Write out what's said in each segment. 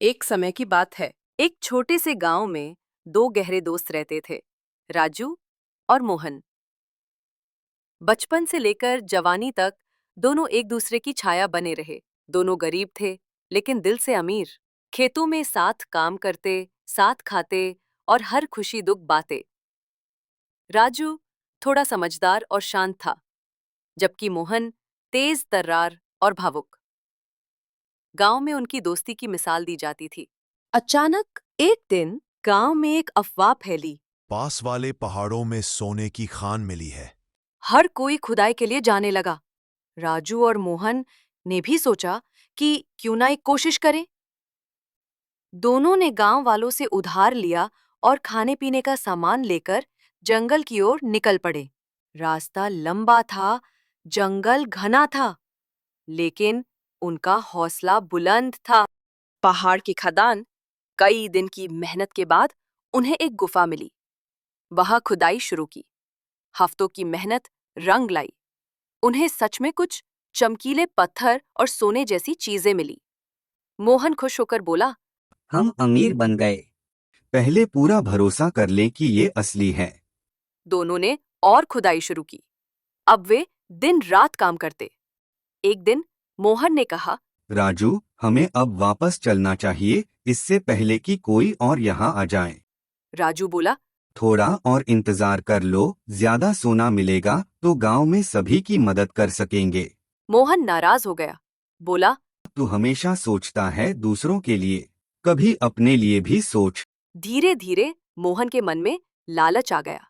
एक समय की बात है। एक छोटे से गांव में दो गहरे दोस्त रहते थे, राजू और मोहन। बचपन से लेकर जवानी तक दोनों एक दूसरे की छाया बने रहे। दोनों गरीब थे, लेकिन दिल से अमीर। खेतों में साथ काम करते, साथ खाते और हर खुशी दुख बांटे। राजू थोड़ा समझदार और शांत था, जबकि मोहन तेज तर्रार और भावुक। गांव में उनकी दोस्ती की मिसाल दी जाती थी। अचानक एक दिन गांव में एक अफवाह फैली। पास वाले पहाड़ों में सोने की खान मिली है। हर कोई खुदाई के लिए जाने लगा। राजू और मोहन ने भी सोचा कि क्यों ना एक कोशिश करें। दोनों ने गांव वालों से उधार लिया और खाने पीने का सामान लेकर जंगल की ओर निकल पड़े। रास्ता लंबा था, जंगल घना था, लेकिन उनका हौसला बुलंद था। पहाड़ की खदान। कई दिन की मेहनत के बाद उन्हें एक गुफा मिली। वहां खुदाई शुरू की। हफ्तों की मेहनत रंग लाई। उन्हें सच में कुछ चमकीले पत्थर और सोने जैसी चीजें मिली। मोहन खुश होकर बोला, हम अमीर बन गए। पहले पूरा भरोसा कर लें कि ये असली है। दोनों ने और खुदाई शुरू की। अब वे दिन रात काम करते। एक दिन मोहन ने कहा, राजू, हमें अब वापस चलना चाहिए, इससे पहले कि कोई और यहाँ आ जाए। राजू बोला, थोड़ा और इंतजार कर लो, ज्यादा सोना मिलेगा तो गांव में सभी की मदद कर सकेंगे। मोहन नाराज हो गया। बोला, तू हमेशा सोचता है दूसरों के लिए, कभी अपने लिए भी सोच। धीरे धीरे मोहन के मन में लालच आ गया।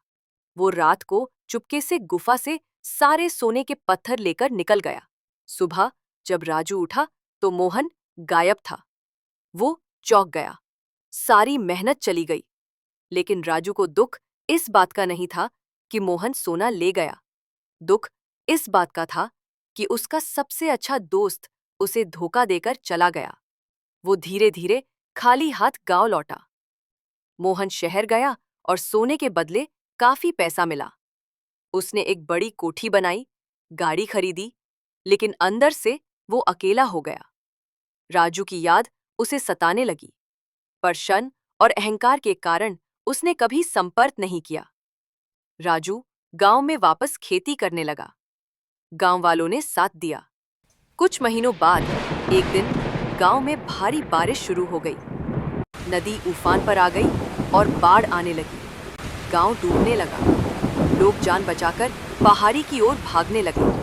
वो रात को चुपके से गुफा से सारे सोने के पत्थर लेकर निकल गया। सुबह जब राजू उठा तो मोहन गायब था। वो चौंक गया। सारी मेहनत चली गई। लेकिन राजू को दुख इस बात का नहीं था कि मोहन सोना ले गया। दुख इस बात का था कि उसका सबसे अच्छा दोस्त उसे धोखा देकर चला गया। वो धीरे धीरे खाली हाथ गांव लौटा। मोहन शहर गया और सोने के बदले काफी पैसा मिला। उसने एक बड़ी कोठी बनाई, गाड़ी खरीदी, लेकिन अंदर से वो अकेला हो गया। राजू की याद उसे सताने लगी, पर शन और अहंकार के कारण उसने कभी संपर्क नहीं किया। राजू गांव में वापस खेती करने लगा। गांव वालों ने साथ दिया। कुछ महीनों बाद एक दिन गांव में भारी बारिश शुरू हो गई। नदी उफान पर आ गई और बाढ़ आने लगी। गांव डूबने लगा। लोग जान बचाकर पहाड़ी की ओर भागने लगे।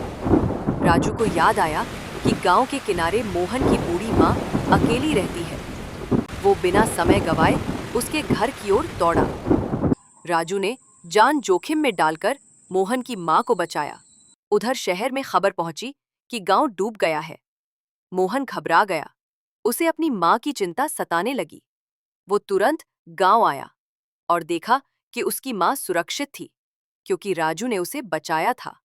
राजू को याद आया कि गांव के किनारे मोहन की बूढ़ी माँ अकेली रहती है। वो बिना समय गवाए उसके घर की ओर दौड़ा। राजू ने जान जोखिम में डालकर मोहन की माँ को बचाया। उधर शहर में खबर पहुंची कि गांव डूब गया है। मोहन घबरा गया। उसे अपनी माँ की चिंता सताने लगी। वो तुरंत गांव आया और देखा कि उसकी माँ सुरक्षित थी, क्योंकि राजू ने उसे बचाया था।